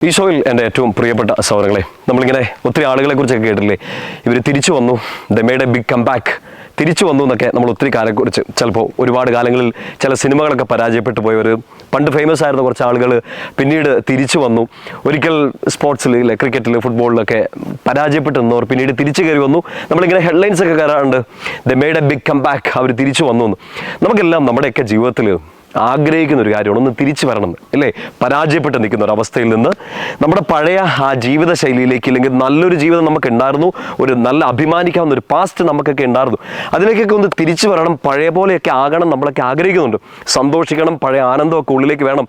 ഈശോയിൽ എൻ്റെ ഏറ്റവും പ്രിയപ്പെട്ട സഹോദരങ്ങളെ, നമ്മളിങ്ങനെ ഒത്തിരി ആളുകളെ കുറിച്ചൊക്കെ കേട്ടില്ലേ, ഇവർ തിരിച്ചു വന്നു, they made a big come back, തിരിച്ചു വന്നു എന്നൊക്കെ നമ്മൾ ഒത്തിരി കാലത്തെക്കുറിച്ച് ചിലപ്പോൾ ഒരുപാട് കാലങ്ങളിൽ ചില സിനിമകളൊക്കെ പരാജയപ്പെട്ടു പോയവർ, പണ്ട് ഫേമസ് ആയിരുന്ന കുറച്ച് ആളുകൾ പിന്നീട് തിരിച്ചു വന്നു. ഒരിക്കൽ സ്പോർട്സിൽ ഇല്ലേ, ക്രിക്കറ്റിൽ, ഫുട്ബോളിലൊക്കെ പരാജയപ്പെട്ടു നിന്നവർ പിന്നീട് തിരിച്ചു കയറി വന്നു. നമ്മളിങ്ങനെ ഹെഡ്ലൈൻസ് ഒക്കെ കയറാറുണ്ട്, the made a big come back, അവർ തിരിച്ചു വന്നു എന്ന്. നമുക്കെല്ലാം നമ്മുടെയൊക്കെ ജീവിതത്തിൽ ആഗ്രഹിക്കുന്ന ഒരു കാര്യമാണ് ഒന്ന് തിരിച്ചു വരണം അല്ലേ, പരാജയപ്പെട്ട് നിൽക്കുന്ന ഒരു അവസ്ഥയിൽ നിന്ന് നമ്മുടെ പഴയ ആ ജീവിത ശൈലിയിലേക്ക്, ഇല്ലെങ്കിൽ നല്ലൊരു ജീവിതം നമുക്ക് ഉണ്ടായിരുന്നു, ഒരു നല്ല അഭിമാനിക്കാവുന്ന ഒരു പാസ്റ്റ് നമുക്കൊക്കെ ഉണ്ടായിരുന്നു, അതിലേക്കൊക്കെ ഒന്ന് തിരിച്ചു വരണം, പഴയ പോലെയൊക്കെ ആകണം നമ്മളൊക്കെ ആഗ്രഹിക്കുന്നുണ്ട്. സന്തോഷിക്കണം, പഴയ ആനന്ദമൊക്കെ ഉള്ളിലേക്ക് വേണം.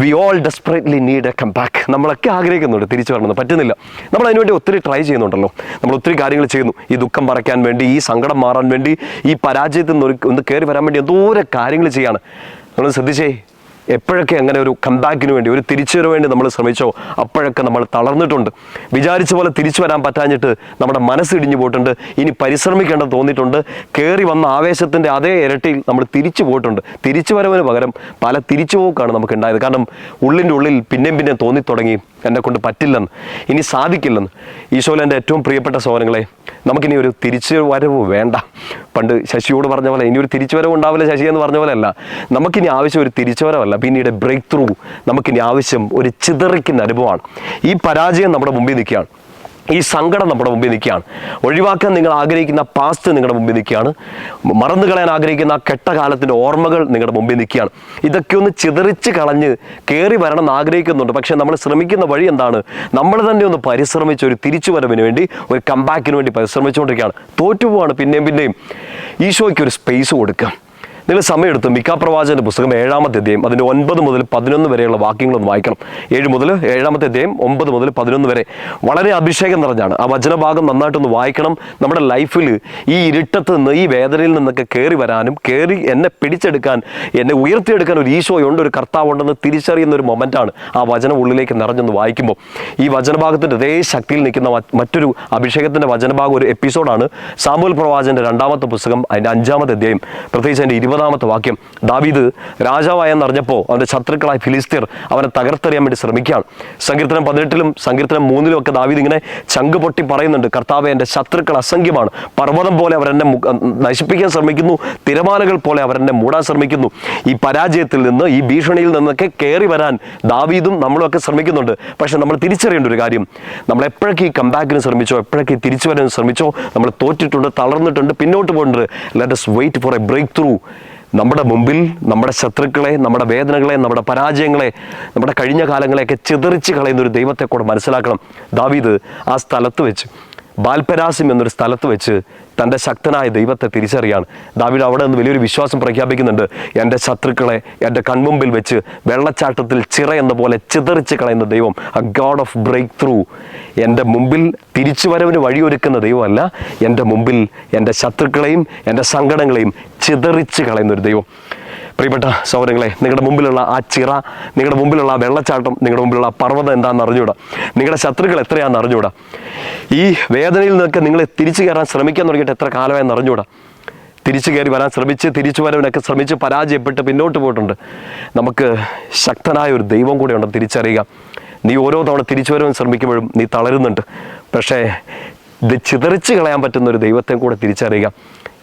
We all desperately need a comeback. നമ്മളൊക്കെ ആഗ്രഹിക്കുന്നുണ്ട് തിരിച്ചു വരണമെന്ന്, പറ്റുന്നില്ല. നമ്മൾ അതിനുവേണ്ടി ഒത്തിരി ട്രൈ ചെയ്യുന്നുണ്ടല്ലോ, നമ്മൾ ഒത്തിരി കാര്യങ്ങൾ ചെയ്യുന്നു. ഈ ദുഃഖം മറയ്ക്കാൻ വേണ്ടി, ഈ സങ്കടം മാറാൻ വേണ്ടി, ഈ പരാജയത്തിൽ നിന്ന് ഒന്ന് കയറി വരാൻ വേണ്ടി എന്തോരം കാര്യങ്ങൾ ചെയ്യാണ്. നമ്മൾ ശ്രദ്ധിച്ചേ, എപ്പോഴൊക്കെ അങ്ങനെ ഒരു കംബാക്കിന് വേണ്ടി, ഒരു തിരിച്ചുവരവ് വേണ്ടി നമ്മൾ ശ്രമിച്ചോ, അപ്പോഴൊക്കെ നമ്മൾ തളർന്നിട്ടുണ്ട്. വിചാരിച്ച പോലെ തിരിച്ചു വരാൻ പറ്റാഞ്ഞിട്ട് നമ്മുടെ മനസ്സ് ഇടിഞ്ഞു പോയിട്ടുണ്ട്. ഇനി പരിശ്രമിക്കേണ്ടത് തോന്നിയിട്ടുണ്ട്. കയറി വന്ന ആവേശത്തിൻ്റെ അതേ ഇരട്ടിയിൽ നമ്മൾ തിരിച്ചു പോയിട്ടുണ്ട്. തിരിച്ചു വരവിന് പകരം പല തിരിച്ചുപോക്കാണ് നമുക്ക് ഉണ്ടായത്. കാരണം ഉള്ളിൻ്റെ ഉള്ളിൽ പിന്നെയും തോന്നി തുടങ്ങി, എന്നെ കൊണ്ട് പറ്റില്ലെന്ന്, ഇനി സാധിക്കില്ലെന്ന്. ഈശോയിൽ എൻ്റെ ഏറ്റവും പ്രിയപ്പെട്ട സഹോദരങ്ങളെ, നമുക്കിനി ഒരു തിരിച്ചു വരവ് വേണ്ട. പണ്ട് ശശിയോട് പറഞ്ഞ പോലെ ഇനി ഒരു തിരിച്ചു വരവ് ഉണ്ടാവില്ല ശശി എന്ന് പറഞ്ഞ പോലെ അല്ല, നമുക്കിനി ആവശ്യം ഒരു തിരിച്ചുവരവല്ല, പിന്നീട് ബ്രേക്ക് ത്രൂ. നമുക്കിനി ആവശ്യം ഒരു ചിതറിക്കുന്ന അനുഭവമാണ്. ഈ പരാജയം നമ്മുടെ മുമ്പിൽ നിൽക്കുകയാണ്, ഈ സങ്കടം നമ്മുടെ മുമ്പിൽ നിൽക്കുകയാണ്, ഒഴിവാക്കാൻ നിങ്ങൾ ആഗ്രഹിക്കുന്ന പാസ്റ്റ് നിങ്ങളുടെ മുമ്പിൽ നിൽക്കുകയാണ്, മറന്നു കളയാൻ ആഗ്രഹിക്കുന്ന കെട്ടകാലത്തിൻ്റെ ഓർമ്മകൾ നിങ്ങളുടെ മുമ്പിൽ നിൽക്കുകയാണ്. ഇതൊക്കെ ഒന്ന് ചിതറിച്ച് കളഞ്ഞ് കയറി വരണം എന്ന് ആഗ്രഹിക്കുന്നുണ്ട്. പക്ഷേ നമ്മൾ ശ്രമിക്കുന്ന വഴി എന്താണ്? നമ്മൾ തന്നെ ഒന്ന് പരിശ്രമിച്ച് ഒരു തിരിച്ചുവരവിന് വേണ്ടി, ഒരു കംബാക്കിന് വേണ്ടി പരിശ്രമിച്ചുകൊണ്ടിരിക്കുകയാണ്. തോറ്റുപോവാണ് പിന്നെയും. ഈശോയ്ക്ക് ഒരു സ്പേസ് കൊടുക്കുക. നിങ്ങൾ സമയമെടുത്ത് മിക്ക പ്രവാചകന്റെ പുസ്തകം 7-ാമത്തെ അധ്യായം അതിൻ്റെ 9 മുതൽ 11 വരെയുള്ള വാക്യങ്ങളൊന്ന് വായിക്കണം. 7 മുതൽ 7-ാമത്തെ അധ്യായം 9 മുതൽ 11 വരെ വളരെ അഭിഷേകം നിറഞ്ഞാണ്. ആ വചനഭാഗം നന്നായിട്ടൊന്ന് വായിക്കണം. നമ്മുടെ ലൈഫിൽ ഈ ഇരുട്ടത്ത് നിന്ന്, ഈ വേദനയിൽ നിന്നൊക്കെ കയറി വരാനും, കയറി എന്നെ പിടിച്ചെടുക്കാൻ, എന്നെ ഉയർത്തിയെടുക്കാൻ ഒരു ഈശോയുണ്ട്, ഒരു കർത്താവുണ്ടെന്ന് തിരിച്ചറിയുന്ന ഒരു മൊമെൻ്റാണ് ആ വചനം ഉള്ളിലേക്ക് നിറഞ്ഞൊന്ന് വായിക്കുമ്പോൾ. ഈ വചനഭാഗത്തിൻ്റെ അതേ ശക്തിയിൽ നിൽക്കുന്ന മറ്റൊരു അഭിഷേകത്തിൻ്റെ വചനഭാഗം, ഒരു എപ്പിസോഡാണ് സാമുവേൽ പ്രവാചകന്റെ 2-ാമത്തെ പുസ്തകം അതിൻ്റെ 5-ാമത്തെ അധ്യായം, പ്രത്യേകിച്ച് അതിൻ്റെ 20-ാമത്തെ വാക്യം. ദാവീദ് രാജാവായെന്നറിഞ്ഞപ്പോൾ അവൻ്റെ ശത്രുക്കളായ ഫിലിസ്തീർ അവനെ തകർത്തെറിയാൻ വേണ്ടി ശ്രമിക്കുകയാണ്. സങ്കീർത്തനം 18-ലും സങ്കീർത്തനം 3-ലും ഒക്കെ ദാവീദ് ഇങ്ങനെ ചങ്ക് പൊട്ടി പറയുന്നുണ്ട്, കർത്താവേ, എൻ്റെ ശത്രുക്കൾ അസംഖ്യമാണ്, പർവ്വതം പോലെ അവരെന്നെ നശിപ്പിക്കാൻ ശ്രമിക്കുന്നു, തിരമാലകൾ പോലെ അവരെന്നെ മൂടാൻ ശ്രമിക്കുന്നു. ഈ പരാജയത്തിൽ നിന്ന്, ഈ ഭീഷണിയിൽ നിന്നൊക്കെ കയറി വരാൻ ദാവീദും നമ്മളുമൊക്കെ ശ്രമിക്കുന്നുണ്ട്. പക്ഷെ നമ്മൾ തിരിച്ചറിയേണ്ട ഒരു കാര്യം, നമ്മൾ എപ്പോഴൊക്കെ ഈ കംബാക്കിന് ശ്രമിച്ചോ, എപ്പോഴൊക്കെ തിരിച്ചു വരാൻ ശ്രമിച്ചോ, നമ്മൾ തോറ്റിട്ടുണ്ട്, തളർന്നിട്ടുണ്ട്, പിന്നോട്ട് പോയിട്ടുണ്ട്. Let us wait for a breakthrough. നമ്മുടെ മുമ്പിൽ നമ്മുടെ ശത്രുക്കളെ, നമ്മുടെ വേദനകളെ, നമ്മുടെ പരാജയങ്ങളെ, നമ്മുടെ കഴിഞ്ഞ കാലങ്ങളെയൊക്കെ ചിതറിച്ച് കളയുന്ന ഒരു ദൈവത്തെ കൂടെ മനസ്സിലാക്കണം. ദാവീദ് ആ സ്ഥലത്ത് വെച്ച്, ബാൽപെരാസിം എന്നൊരു സ്ഥലത്ത് വെച്ച് തൻ്റെ ശക്തനായ ദൈവത്തെ തിരിച്ചറിയാണ്. ദാവീദ് അവിടെ നിന്ന് വലിയൊരു വിശ്വാസം പ്രഖ്യാപിക്കുന്നുണ്ട്. എൻ്റെ ശത്രുക്കളെ എൻ്റെ കൺമുമ്പിൽ വെച്ച് വെള്ളച്ചാട്ടത്തിൽ ചിറ എന്ന പോലെ ചിതറിച്ച് കളയുന്ന ദൈവം, a god of breakthrough. എൻ്റെ മുമ്പിൽ തിരിച്ചുവരവിന് വഴിയൊരുക്കുന്ന ദൈവമല്ല, എൻ്റെ മുമ്പിൽ എൻ്റെ ശത്രുക്കളെയും എൻ്റെ സങ്കടങ്ങളെയും ചിതറിച്ച് കളയുന്ന ഒരു ദൈവം. പ്രിയപ്പെട്ട സഹോദരങ്ങളെ, നിങ്ങളുടെ മുമ്പിലുള്ള ആ ചിറ, നിങ്ങളുടെ മുമ്പിലുള്ള ആ വെള്ളച്ചാട്ടം, നിങ്ങളുടെ മുമ്പിലുള്ള ആ പർവ്വതം എന്താണെന്ന് അറിഞ്ഞുകൂടാ, നിങ്ങളുടെ ശത്രുക്കൾ എത്രയാണെന്ന് അറിഞ്ഞുകൂടാ, ഈ വേദനയിൽ നിന്നൊക്കെ നിങ്ങൾ തിരിച്ചു കയറാൻ ശ്രമിക്കാൻ തുടങ്ങിയിട്ട് എത്ര കാലമായെന്ന് അറിഞ്ഞുകൂടാ. തിരിച്ചു കയറി വരാൻ ശ്രമിച്ച്, തിരിച്ചു വരവിനൊക്കെ ശ്രമിച്ച് പരാജയപ്പെട്ട് പിന്നോട്ട് പോയിട്ടുണ്ട്. നമുക്ക് ശക്തനായ ഒരു ദൈവം കൂടെ ഉണ്ടെന്ന് തിരിച്ചറിയുക. നീ ഓരോ തവണ തിരിച്ചു വരവിന് ശ്രമിക്കുമ്പോഴും നീ തളരുന്നുണ്ട്. പക്ഷേ ഇത് ചിതറിച്ച് കളയാൻ പറ്റുന്ന ഒരു ദൈവത്തെ കൂടെ തിരിച്ചറിയുക.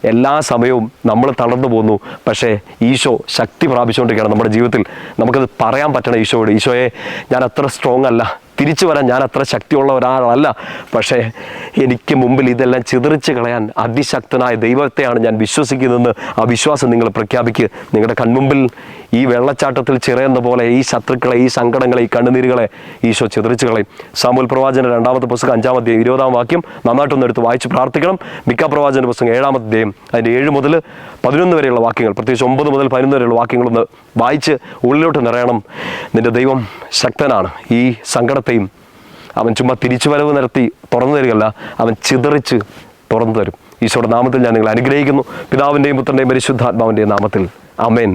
എല്ലാ സമയവും നമ്മൾ തളർന്നു പോകുന്നു, പക്ഷേ ഈശോ ശക്തി പ്രാപിച്ചുകൊണ്ടിരിക്കുകയാണ് നമ്മുടെ ജീവിതത്തിൽ. നമുക്കത് പറയാൻ പറ്റണം ഈശോയോട്, ഈശോയെ, ഞാൻ അത്ര സ്ട്രോങ് അല്ല, തിരിച്ചു വരാൻ ഞാൻ അത്ര ശക്തിയുള്ള ഒരാളല്ല, പക്ഷേ എനിക്ക് മുമ്പിൽ ഇതെല്ലാം ചിതറിച്ച് കളയാൻ അതിശക്തനായ ദൈവത്തെയാണ് ഞാൻ വിശ്വസിക്കുന്നതെന്ന് ആ വിശ്വാസം നിങ്ങൾ പ്രഖ്യാപിക്കുക. നിങ്ങളുടെ കൺമുമ്പിൽ ഈ വെള്ളച്ചാട്ടത്തിൽ ചിറയുന്ന പോലെ ഈ ശത്രുക്കളെ, ഈ സങ്കടങ്ങളെ, ഈ കണ്ണുനീരുകളെ ഈശോ ചിതറിച്ച് കളയും. സാമുവേൽ പ്രവാചകന്റെ 2-ാമത്തെ പുസ്തകം 5-ാം അധ്യായം 20-ാം വാക്യം നന്നായിട്ടൊന്ന് എടുത്ത് വായിച്ച് പ്രാർത്ഥിക്കണം. മിക്ക പ്രവാചകന്റെ പുസ്തകം 7-ാമത്തെ അധ്യായം അതിൻ്റെ 7 മുതൽ 11 വരെയുള്ള വാക്യങ്ങൾ, പ്രത്യേകിച്ച് 9 മുതൽ 11 വരെയുള്ള വാക്യങ്ങളൊന്ന് വായിച്ച് ഉള്ളിലോട്ട് നിറയണം. നിന്റെ ദൈവം ശക്തനാണ്. ഈ സങ്കടത്തെയും അവൻ ചുമ്മാ തിരിച്ചുവരവ് നടത്തി തുറന്നു തരികയല്ല, അവൻ ചിതറിച്ച് തുറന്നു തരും. ഈശോയുടെ നാമത്തിൽ ഞാൻ നിങ്ങളെ അനുഗ്രഹിക്കുന്നു. പിതാവിൻ്റെയും പുത്രൻ്റെയും പരിശുദ്ധാത്മാവിൻ്റെയും നാമത്തിൽ. ആമേൻ.